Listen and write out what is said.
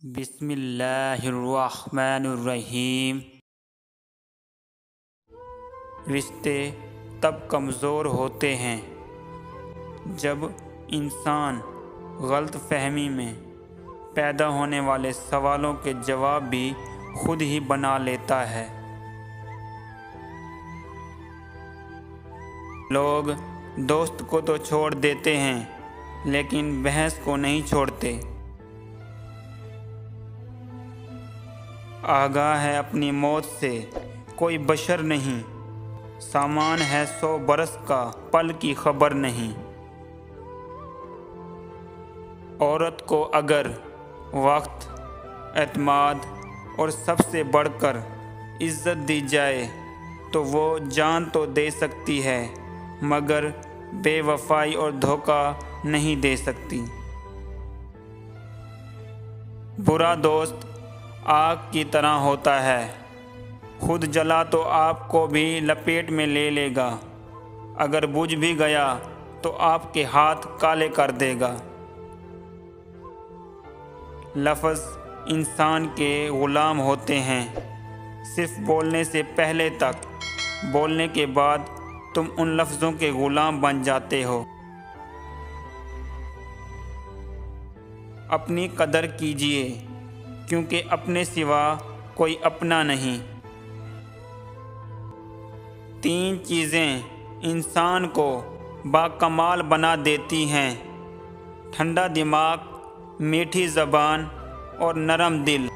بسم اللہ الرحمن الرحیم۔ رشتے تب کمزور ہوتے ہیں جب انسان غلط فہمی میں پیدا ہونے والے سوالوں کے جواب بھی خود ہی بنا لیتا ہے۔ لوگ دوست کو تو چھوڑ دیتے ہیں لیکن بحث کو نہیں چھوڑتے۔ آگاہ ہے اپنی موت سے کوئی بشر نہیں، سامان ہے 100 برس کا پل کی خبر نہیں۔ عورت کو اگر وقت، اعتماد اور سب سے بڑھ کر عزت دی جائے تو وہ جان تو دے سکتی ہے مگر بے وفائی اور دھوکہ نہیں دے سکتی۔ برا دوست آگ کی طرح ہوتا ہے، خود جلا تو آپ کو بھی لپیٹ میں لے لے گا، اگر بجھ بھی گیا تو آپ کے ہاتھ کالے کر دے گا۔ لفظ انسان کے غلام ہوتے ہیں، صرف بولنے سے پہلے تک، بولنے کے بعد تم ان لفظوں کے غلام بن جاتے ہو۔ اپنی قدر کیجیے کیونکہ اپنے سوا کوئی اپنا نہیں۔ 3 چیزیں انسان کو باکمال بنا دیتی ہیں: ٹھنڈا دماغ، میٹھی زبان اور نرم دل۔